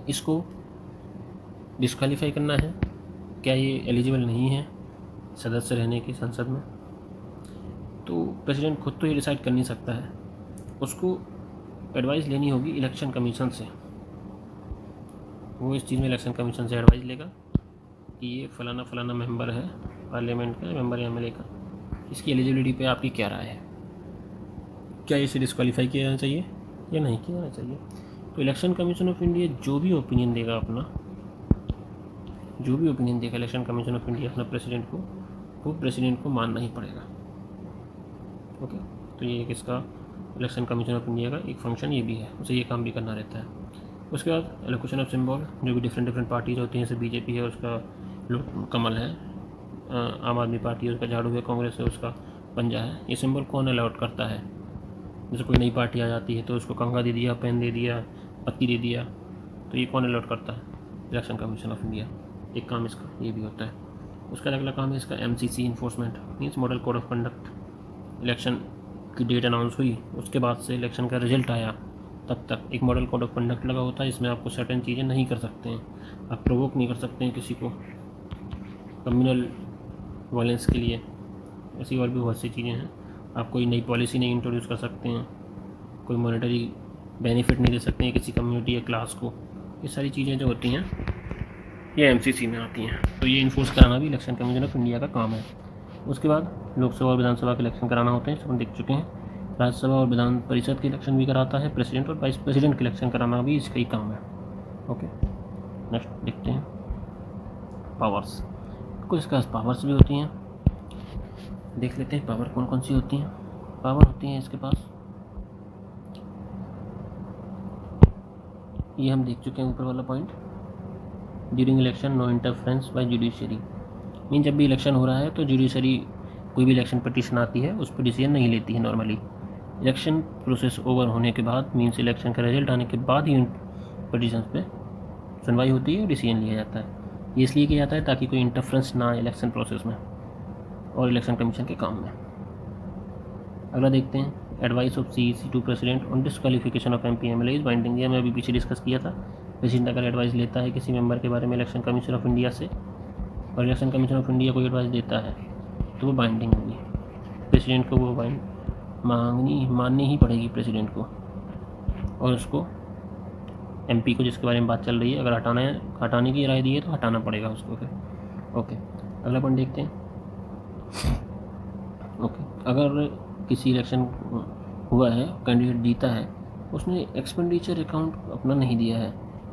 इसको डिस्क्वालीफाई करना है, क्या ये एलिजिबल नहीं है सदस्य रहने की संसद में। तो प्रेसिडेंट खुद तो ये डिसाइड कर नहीं सकता है, उसको एडवाइस लेनी होगी इलेक्शन कमीशन से। वो इस चीज़ में इलेक्शन कमीशन से एडवाइस लेगा कि ये फ़लाना फ़लाना मेंबर है पार्लियामेंट का, मेंबर या एमएलए का, इसकी एलिजिबिलिटी पे आपकी क्या राय है, क्या इसे डिस्क्वालीफाई किया जाना चाहिए या नहीं किया जाना चाहिए। तो इलेक्शन कमीशन ऑफ इंडिया जो भी ओपिनियन देगा इलेक्शन कमीशन ऑफ इंडिया अपना प्रेसिडेंट को, वो प्रेसिडेंट को मानना ही पड़ेगा, ओके। तो ये एक इसका इलेक्शन कमीशन ऑफ इंडिया का एक फंक्शन ये भी है, उसे ये काम भी करना रहता है। उसके बाद एलोकेशन ऑफ सिंबल, जो भी डिफरेंट पार्टीज होती हैं, जैसे बीजेपी है उसका कमल है, आम आदमी पार्टी है उसका झाड़ू है, कांग्रेस है उसका पंजा है। ये सिंबल कौन अलाउड करता है, जैसे कोई नई पार्टी आ जाती है तो उसको कंघा दे दिया, पेन दे दिया, पत्ती दे दिया, तो ये कौन अलाउड करता है, इलेक्शन कमीशन ऑफ इंडिया। एक काम इसका ये भी होता है। उसका अगला काम है इसका MCC enforcement, means model code of conduct. Election की डेट अनाउंस हुई, उसके बाद से इलेक्शन का रिजल्ट आया, तब तक एक मॉडल कोड ऑफ कंडक्ट लगा होता है। इसमें आपको सर्टेन चीज़ें नहीं कर सकते हैं, आप प्रोवोक नहीं कर सकते हैं किसी को कम्युनल वायलेंस के लिए, ऐसी और भी बहुत सी चीज़ें हैं। आप कोई नई पॉलिसी नहीं इंट्रोड्यूस कर सकते हैं, कोई मॉनेटरी बेनिफिट नहीं दे सकते हैं किसी कम्युनिटी या क्लास को। ये सारी चीज़ें जो होती हैं ये MCC में आती हैं। तो ये इन्फोर्स कराना भी इलेक्शन कमीशन ऑफ इंडिया का काम है। उसके बाद लोकसभा और विधानसभा के इलेक्शन कराना होते हैं, हम देख चुके हैं। राज्यसभा और विधान परिषद के इलेक्शन भी कराता है प्रेसिडेंट, और वाइस प्रेसिडेंट के इलेक्शन कराना भी इसका ही काम है, ओके। नेक्स्ट देखते हैं पावर्स। कुछ इसके पास पावर्स भी होती हैं, देख लेते हैं पावर कौन कौन सी होती हैं। पावर होती हैं इसके पास, ये हम देख चुके हैं ऊपर वाला point. During election no interference by judiciary, mean जब भी इलेक्शन हो रहा है तो जुडिशरी कोई भी इलेक्शन पिटीशन आती है उस पर डिसीजन नहीं लेती है नॉर्मली। इलेक्शन प्रोसेस ओवर होने के बाद, मीन्स इलेक्शन का रिजल्ट आने के बाद ही उन पिटीशन पे सुनवाई होती है और डिसीजन लिया जाता है। ये इसलिए किया जाता है ताकि कोई इंटरफेरेंस ना आए इलेक्शन प्रोसेस में और इलेक्शन कमीशन के काम में। अगला देखते हैं advice of CEC to president on disqualification of MP MLA is binding. ये मैं अभी पीछे डिस्कस किया था। प्रेसिडेंट अगर एडवाइस लेता है किसी मेंबर के बारे में इलेक्शन कमीशन ऑफ इंडिया से, और इलेक्शन कमीशन ऑफ इंडिया को एडवाइस देता है, तो वो बाइंडिंग होगी। प्रेसिडेंट को वो माननी ही पड़ेगी प्रेसिडेंट को, और उसको MP को जिसके बारे में बात चल रही है, अगर हटाने की राय दी है तो हटाना पड़ेगा उसको फिर, ओके। अगला पॉइंट देखते हैं, ओके। अगर किसी इलेक्शन हुआ है, कैंडिडेट जीता है, उसने एक्सपेंडिचर अकाउंट अपना नहीं दिया है,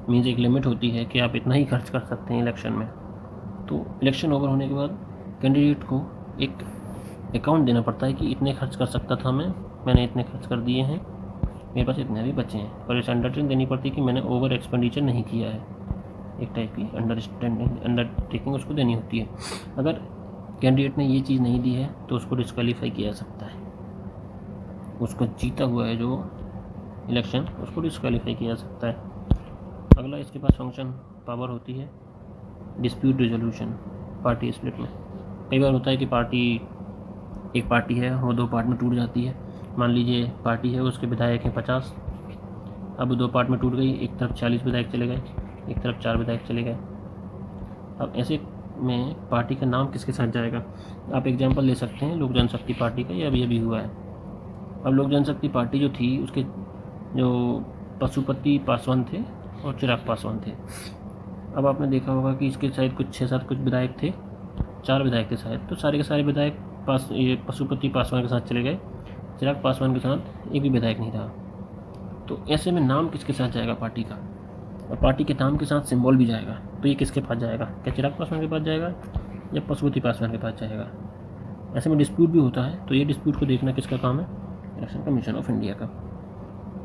मीन्स एक लिमिट होती है कि आप इतना ही खर्च कर सकते हैं इलेक्शन में, तो इलेक्शन ओवर होने के बाद कैंडिडेट को एक अकाउंट देना पड़ता है कि इतने खर्च कर सकता था मैं मैंने इतने खर्च कर दिए हैं, मेरे पास इतने भी बचे हैं, और इस अंडरटेकिंग देनी पड़ती है कि मैंने ओवर एक्सपेंडिचर नहीं किया है। एक टाइप की अंडरटेकिंग उसको देनी होती है। अगर कैंडिडेट ने ये चीज़ नहीं दी है तो उसको डिस्क्वालीफाई किया जा सकता है। उसको जीता हुआ है जो इलेक्शन, उसको डिस्क्वालीफाई किया जा सकता है। अगला इसके पास फंक्शन पावर होती है डिस्प्यूट रिजोल्यूशन पार्टी स्प्लिट में। कई बार होता है कि एक पार्टी है वो दो पार्ट में टूट जाती है। मान लीजिए पार्टी है उसके विधायक हैं 50, अब दो पार्ट में टूट गई, एक तरफ 40 विधायक चले गए, एक तरफ 4 विधायक चले गए। अब ऐसे में पार्टी का नाम किसके साथ जाएगा? आप एग्जाम्पल ले सकते हैं लोक जनशक्ति पार्टी का, ये अभी हुआ है। अब लोक जनशक्ति पार्टी जो थी उसके जो पशुपति पासवान थे और चिराग पासवान थे। अब आपने देखा होगा कि इसके शायद कुछ 6-7 कुछ विधायक थे, 4 विधायक थे शायद, तो सारे के सारे विधायक ये पशुपति पासवान के साथ चले गए, चिराग पासवान के साथ एक भी विधायक नहीं रहा। तो ऐसे में नाम किसके साथ जाएगा पार्टी का? और पार्टी के नाम के साथ सिंबल भी जाएगा, तो ये किसके पास जाएगा? क्या चिराग पासवान के पास जाएगा या पशुपति पासवान के पास जाएगा? ऐसे में डिस्प्यूट भी होता है, तो ये डिस्प्यूट को देखना किसका काम है? इलेक्शन कमीशन ऑफ इंडिया का।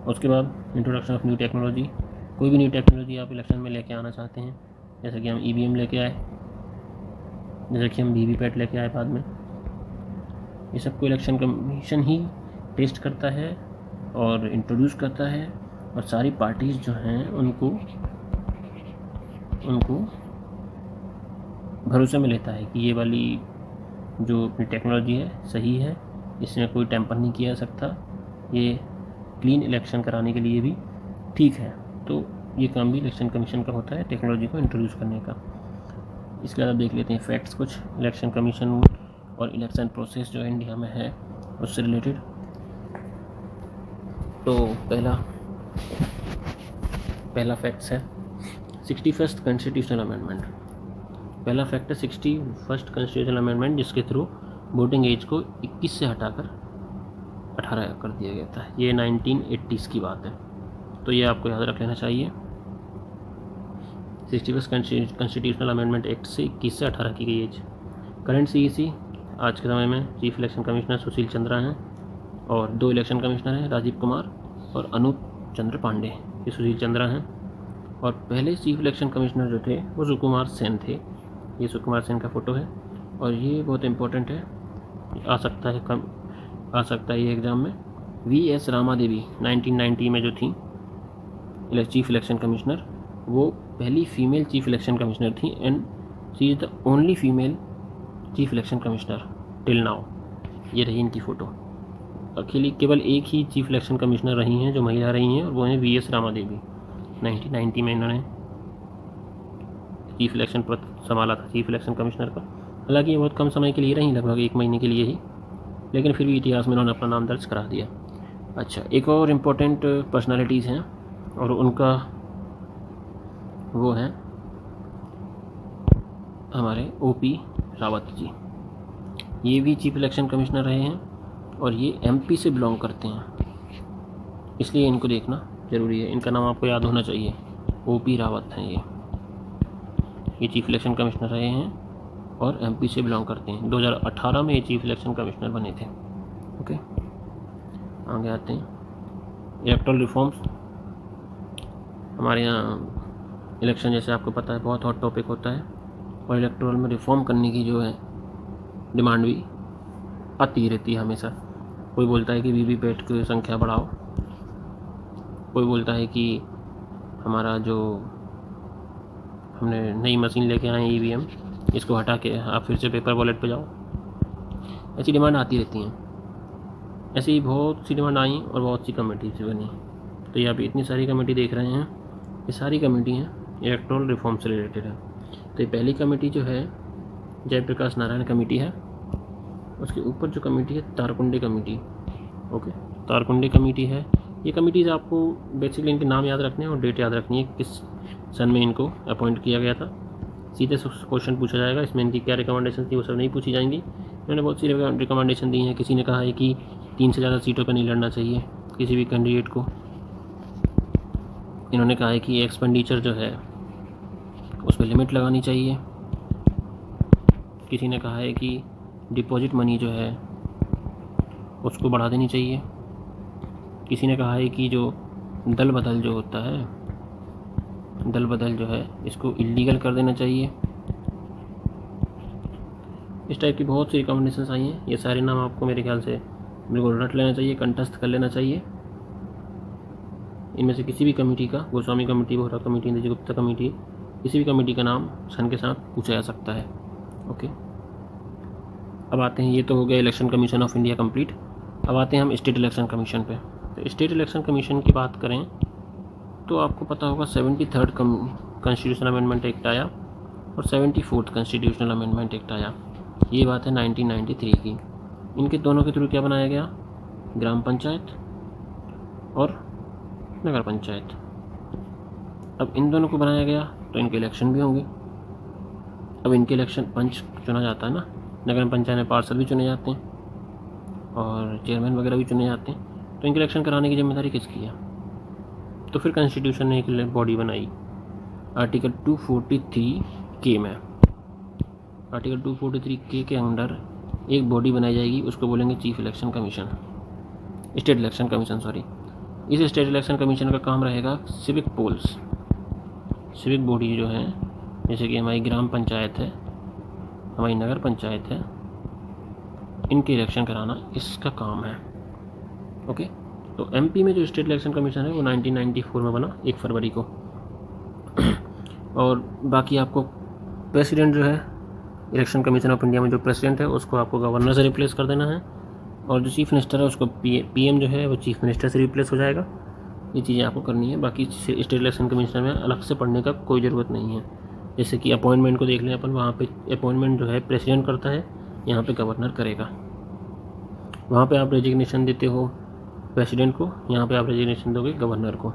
उसके बाद इंट्रोडक्शन ऑफ न्यू टेक्नोलॉजी। कोई भी न्यू टेक्नोलॉजी आप इलेक्शन में लेके आना चाहते हैं, जैसे कि हम EVM लेके आए, जैसे कि हम VVPAT लेके आए बाद में, ये सबको इलेक्शन कमीशन ही टेस्ट करता है और इंट्रोड्यूस करता है, और सारी पार्टीज़ जो हैं उनको भरोसे में लेता है कि ये वाली जो अपनी टेक्नोलॉजी है सही है, इसमें कोई टेम्पर नहीं किया जा सकता, ये क्लीन इलेक्शन कराने के लिए भी ठीक है। तो ये काम भी इलेक्शन कमीशन का होता है, टेक्नोलॉजी को इंट्रोड्यूस करने का। इसके बाद आप देख लेते हैं फैक्ट्स कुछ इलेक्शन कमीशन और इलेक्शन प्रोसेस जो इंडिया में है उससे रिलेटेड। तो पहला फैक्ट्स है 61st कॉन्स्टिट्यूशनल अमेंडमेंट। पहला फैक्ट है 61st कॉन्स्टिट्यूशनल अमेंडमेंट, जिसके थ्रू वोटिंग एज को 21 से हटाकर 18 कर दिया गया था। ये 1980s की बात है, तो ये आपको याद रख लेना चाहिए। 61st कॉन्स्टिट्यूशनल अमेंडमेंट एक्ट से 21 से 18 की गई एज। करंट CEC आज के समय में chief election commissioner Sushil Chandra हैं, और 2 इलेक्शन कमिश्नर हैं, राजीव कुमार और अनूप चंद्र पांडे। ये सुशील चंद्रा हैं, और पहले चीफ इलेक्शन कमिश्नर जो थे वो सुकुमार सेन थे। ये सुकुमार सेन का फ़ोटो है, और ये बहुत इम्पोर्टेंट है, आ सकता है ये एग्ज़ाम में। VS रामा देवी 1990 में जो थी चीफ इलेक्शन कमिश्नर, वो पहली फीमेल चीफ इलेक्शन कमिश्नर थी, and she is the only female chief election commissioner till now. ये रही इनकी फ़ोटो। अकेली केवल एक ही चीफ इलेक्शन कमिश्नर रही हैं जो महिला रही हैं, और वो हैं VS रामा देवी। 1990 में इन्होंने चीफ इलेक्शन पद संभाला था, चीफ इलेक्शन कमिश्नर का। हालांकि ये बहुत कम समय के लिए रही, लगभग 1 महीने के लिए ही, लेकिन फिर भी इतिहास में उन्होंने अपना नाम दर्ज करा दिया। अच्छा, एक और इम्पोर्टेंट पर्सनालिटीज़ हैं, और उनका वो हैं हमारे OP रावत जी। ये भी चीफ इलेक्शन कमिश्नर रहे हैं, और ये MP से बिलोंग करते हैं, इसलिए इनको देखना ज़रूरी है। इनका नाम आपको याद होना चाहिए, OP रावत हैं ये चीफ इलेक्शन कमिश्नर रहे हैं और MP से बिलोंग करते हैं। 2018 में ये चीफ इलेक्शन कमिश्नर बने थे। ओके, आगे आते हैं। Electoral reforms. हमारे यहाँ इलेक्शन, जैसे आपको पता है, बहुत हॉट टॉपिक होता है, और इलेक्टोरल में रिफॉर्म करने की जो है डिमांड भी आती रहती है हमेशा। कोई बोलता है कि VVPAT की संख्या बढ़ाओ, कोई बोलता है कि हमारा जो हमने नई मशीन लेके आए EVM, इसको हटा के आप फिर से पेपर वॉलेट पे जाओ। ऐसी डिमांड आती रहती हैं। ऐसी ही बहुत सी डिमांड आई और बहुत सी कमेटी से बनी। तो ये आप इतनी सारी कमेटी देख रहे हैं, ये सारी कमेटी हैं इलेक्टोरल रिफॉर्म से रिलेटेड है। तो ये पहली कमेटी जो है जयप्रकाश नारायण कमेटी है। उसके ऊपर जो कमेटी है Tarkunde committee. Okay, Tarkunde committee है। ये कमेटीज़ आपको बेसिकली इनके नाम याद रखने हैं और डेट याद रखनी है, किस सन में इनको अपॉइंट किया गया था। सीधे क्वेश्चन पूछा जाएगा, इसमें इनकी क्या रिकमेंडेशन थी वो सब नहीं पूछी जाएंगी। इन्होंने बहुत सी रिकमेंडेशन दी हैं। किसी ने कहा है कि 3 से ज़्यादा सीटों पर नहीं लड़ना चाहिए किसी भी कैंडिडेट को। इन्होंने कहा है कि एक्सपेंडिचर जो है उस पर लिमिट लगानी चाहिए। किसी ने कहा है कि डिपॉजिट मनी जो है उसको बढ़ा देनी चाहिए। किसी ने कहा है कि जो दल बदल जो होता है, दल बदल जो है इसको इलीगल कर देना चाहिए। इस टाइप की बहुत सी रिकमेंडेशंस आई हैं। ये सारे नाम आपको मेरे ख्याल से बिल्कुल रट लेना चाहिए, कंठस्थ कर लेना चाहिए। इनमें से किसी भी कमेटी का, Goswami committee, Bohra committee, Indrajit Gupta committee, किसी भी कमेटी का नाम सन के साथ पूछा जा सकता है। ओके, अब आते हैं, ये तो हो गया election commission of India complete. अब आते हैं हम स्टेट इलेक्शन कमीशन पे। तो स्टेट इलेक्शन कमीशन की बात करें तो आपको पता होगा 73rd कॉन्स्टिट्यूशनल अमेंडमेंट एक्ट आया और 74th कॉन्स्टिट्यूशनल अमेंडमेंट एक्ट आया। ये बात है 1993 की। इनके दोनों के थ्रू क्या बनाया गया? ग्राम पंचायत और नगर पंचायत। अब इन दोनों को बनाया गया तो इनके इलेक्शन भी होंगे। अब इनके इलेक्शन पंच चुना जाता है ना, नगर पंचायत में पार्षद भी चुने जाते हैं और चेयरमैन वगैरह भी चुने जाते हैं, तो इनके इलेक्शन कराने की जिम्मेदारी किसकी है? तो फिर कॉन्स्टिट्यूशन ने एक बॉडी बनाई आर्टिकल 243 के में। आर्टिकल 243 के अंडर एक बॉडी बनाई जाएगी, उसको बोलेंगे chief election commission, state election commission sorry. इस स्टेट इलेक्शन कमीशन का काम रहेगा सिविक पोल्स, सिविक बॉडी जो है, जैसे कि हमारी ग्राम पंचायत है, हमारी नगर पंचायत है, इनके इलेक्शन कराना इसका काम है। ओके, तो एमपी में जो स्टेट इलेक्शन कमीशन है वो 1994 में बना 1 फरवरी को। और बाकी आपको प्रेसिडेंट जो है इलेक्शन कमीशन ऑफ इंडिया में, जो प्रेसिडेंट है उसको आपको गवर्नर से रिप्लेस कर देना है, और जो चीफ मिनिस्टर है उसको पीएम जो है वो चीफ मिनिस्टर से रिप्लेस हो जाएगा। ये चीज़ें आपको करनी है। बाकी स्टेट इलेक्शन कमीशन में अलग से पढ़ने का कोई ज़रूरत नहीं है। जैसे कि अपॉइंटमेंट को देख लें अपन, वहाँ पे अपॉइंटमेंट जो है प्रेसिडेंट करता है, यहाँ पे गवर्नर करेगा। वहाँ पे आप रेजिग्नेशन देते हो प्रेसिडेंट को, यहाँ पे आप रेजिग्नेशन दोगे गवर्नर को,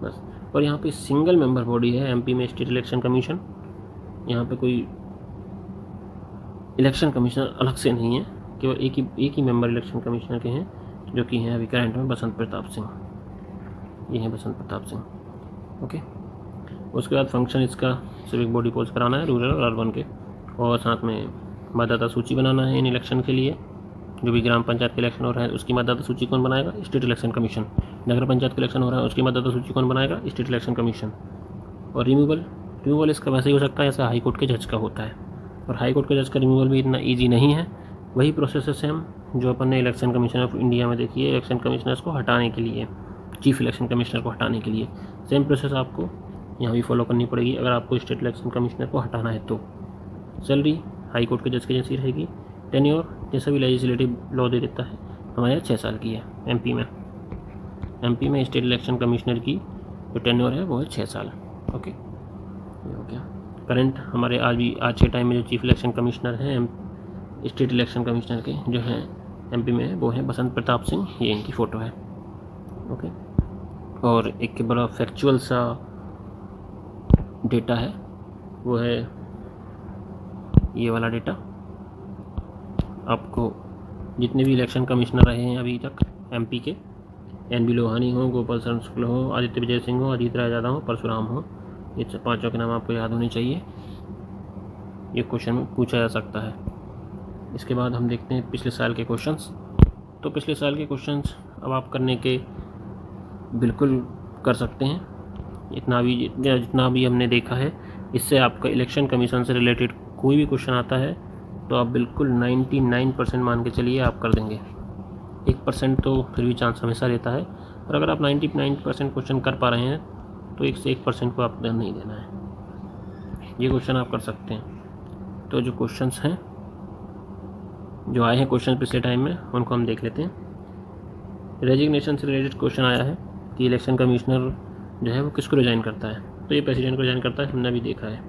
बस। और यहाँ पे सिंगल मेंबर बॉडी है एमपी में स्टेट इलेक्शन कमीशन। यहाँ पे कोई इलेक्शन कमिश्नर अलग से नहीं है, केवल एक ही मेंबर इलेक्शन कमिश्नर के हैं, जो कि हैं अभी करंट में बसंत प्रताप सिंह। ये हैं बसंत प्रताप सिंह। ओके, उसके बाद फंक्शन इसका सिविक बॉडी पोल्स कराना है रूरल और अर्बन के, और साथ में मतदाता सूची बनाना है इन इलेक्शन के लिए। जो भी ग्राम पंचायत के इलेक्शन हो रहा है उसकी मतदाता सूची कौन बनाएगा? State election commission. नगर पंचायत का इलेक्शन हो रहा है उसकी मतदाता सूची कौन बनाएगा? State election commission. और रिमूवल इसका वैसे ही हो सकता है जैसा हाई कोर्ट के जज का होता है, और हाई कोर्ट के जज का रिमूवल भी इतना ईजी नहीं है। वही प्रोसेस है सेम जो अपन ने इलेक्शन कमीशन ऑफ इंडिया में देखी है, इलेक्शन कमिश्नर्स को हटाने के लिए, चीफ इलेक्शन कमिश्नर को हटाने के लिए सेम प्रोसेस आपको यहाँ भी फॉलो करनी पड़ेगी अगर आपको स्टेट इलेक्शन कमिश्नर को हटाना है तो। सैलरी हाई कोर्ट के जज के जैसी रहेगी। टेन्योर जैसा भी लेजिस्लेटिव लॉ दे देता है, हमारे यहाँ 6 साल की है। एमपी में स्टेट इलेक्शन कमिश्नर की जो टेन्योर है वो है 6 साल। ओके, ये हो गया। करंट हमारे आज के टाइम में जो चीफ इलेक्शन कमिश्नर हैं स्टेट इलेक्शन कमिश्नर के जो हैं एमपी में, वो हैं बसंत प्रताप सिंह। ये इनकी फ़ोटो है। ओके, और एक बड़ा फैक्चुअल सा डेटा है, वो है ये वाला डेटा। आपको जितने भी इलेक्शन कमिश्नर रहे हैं अभी तक एमपी के, एन बी लोहानी हो, गोपाल शरण शुक्ल हो, आदित्य विजय सिंह हो, अजीत राय यादव हो, परशुराम हो, ये 5 के नाम आपको याद होने चाहिए। ये क्वेश्चन में पूछा जा सकता है। इसके बाद हम देखते हैं पिछले साल के क्वेश्चंस। तो पिछले साल के क्वेश्चंस अब आप करने के बिल्कुल कर सकते हैं। जितना भी हमने देखा है, इससे आपका इलेक्शन कमीशन से रिलेटेड कोई भी क्वेश्चन आता है तो आप बिल्कुल 99% मान के चलिए आप कर देंगे। 1% तो फिर भी चांस हमेशा रहता है, और अगर आप 99% क्वेश्चन कर पा रहे हैं तो 1 से 1% को आप ध्यान नहीं देना है। ये क्वेश्चन आप कर सकते हैं। तो जो क्वेश्चंस हैं, जो आए हैं क्वेश्चन पिछले टाइम में, उनको हम देख लेते हैं। रेजिग्नेशन से रिलेटेड क्वेश्चन आया है कि इलेक्शन कमिश्नर जो है वो किसको रिजाइन करता है, तो ये प्रेसिडेंट को रिजाइन करता है, हमने भी देखा है।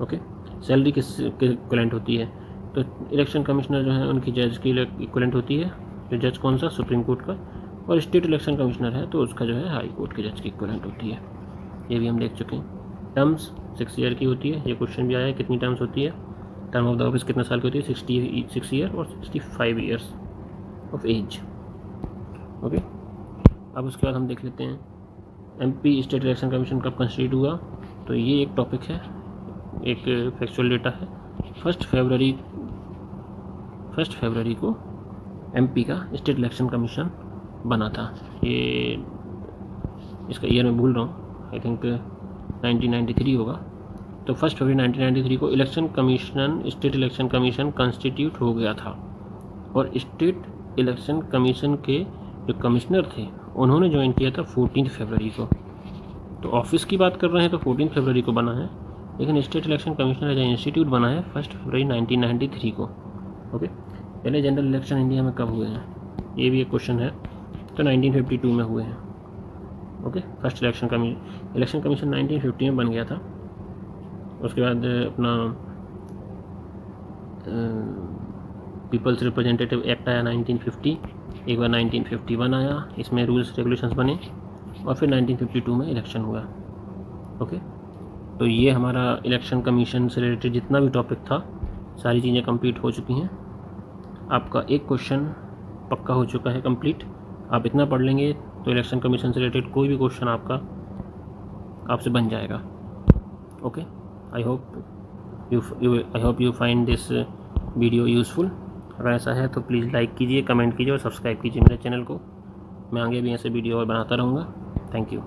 ओके, सैलरी किसके इक्विवेलेंट होती है? तो इलेक्शन कमिश्नर जो है उनकी जज की इक्विवेलेंट होती है। जो जज कौन सा? सुप्रीम कोर्ट का। और स्टेट इलेक्शन कमिश्नर है तो उसका जो है हाई कोर्ट के जज की इक्विवेलेंट होती है। ये भी हम देख चुके हैं। टर्म्स 6 ईयर की होती है, ये क्वेश्चन भी आया है कितनी टर्म्स होती है। टर्म ऑफ द ऑफिस कितने साल की होती है? 6 ईयर और 65 ईयर्स ऑफ एज। ओके, अब उसके बाद हम देख लेते हैं एमपी स्टेट इलेक्शन कमीशन कब कंस्टिट्यूट हुआ। तो ये एक टॉपिक है, एक फैक्चुअल डेटा है। 1 फरवरी को एमपी का स्टेट इलेक्शन कमीशन बना था। ये इसका ईयर मैं भूल रहा हूँ, आई थिंक 1993 होगा। तो 1 फरवरी 1993 को election commission, state election commission constitute हो गया था और स्टेट इलेक्शन कमीशन के जो कमिश्नर थे उन्होंने ज्वाइन किया था 14 फरवरी को। तो ऑफिस की बात कर रहे हैं तो 14 फरवरी को बना है, लेकिन state election commission as institute बना है 1 फरवरी 1993 को। ओके, पहले जनरल इलेक्शन इंडिया में कब हुए हैं, ये भी एक क्वेश्चन है। तो 1952 में हुए हैं। ओके, फर्स्ट इलेक्शन कमीशन 1950 में बन गया था। उसके बाद अपना पीपल्स रिप्रेजेंटेटिव एक्ट आया 1950, एक बार 1951 आया, इसमें रूल्स रेगुलेशंस बने और फिर 1952 में इलेक्शन हुआ। ओके, तो ये हमारा इलेक्शन कमीशन से रिलेटेड जितना भी टॉपिक था सारी चीज़ें कंप्लीट हो चुकी हैं। आपका एक क्वेश्चन पक्का हो चुका है कंप्लीट। आप इतना पढ़ लेंगे तो इलेक्शन कमीशन से रिलेटेड कोई भी क्वेश्चन आपसे बन जाएगा। Okay, I hope you find this video useful. अगर ऐसा है तो प्लीज़ लाइक कीजिए, कमेंट कीजिए और सब्सक्राइब कीजिए मेरे चैनल को। मैं आगे भी ऐसे वीडियो और बनाता रहूँगा। Thank you.